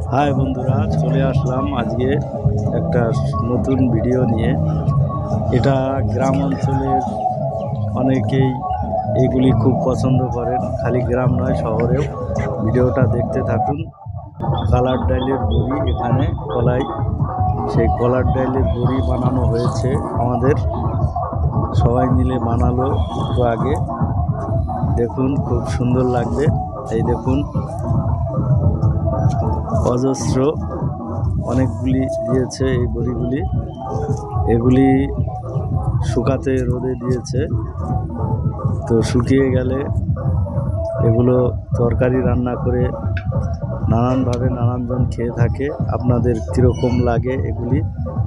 High বন্ধুরা, চলে আসলাম আজকে একটা নতুন ভিডিও নিয়ে। এটা গ্রাম অঞ্চলের অনেকেই এগুলি খুব পছন্দ করেন, খালি গ্রাম নয় শহরেও। ভিডিওটা দেখতে থাকুন। কলার ডাইলের বড়ি এখানে কলাই, সেই কলার ডাইলের বড়ি বানানো হয়েছে আমাদের, সবাই মিলে বানালো একটু আগে। দেখুন, খুব সুন্দর লাগবে। এই দেখুন, অজস্র অনেকগুলি দিয়েছে এই বড়িগুলি। এগুলি শুকাতে রোদে দিয়েছে, তো শুকিয়ে গেলে এগুলো তরকারি রান্না করে নানানভাবে নানানজন খেয়ে থাকে। আপনাদের কীরকম লাগে এগুলি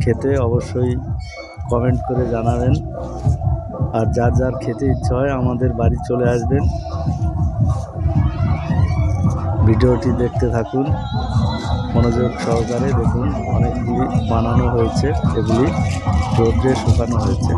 খেতে অবশ্যই কমেন্ট করে জানাবেন। আর যার যার খেতে ইচ্ছা হয় আমাদের বাড়ি চলে আসবেন। ভিডিওটি দেখতে থাকুন মনোযোগ সহকারে। দেখুন, অনেকগুলি বানানো হয়েছে, এগুলি রোদ্রে শুকানো হয়েছে।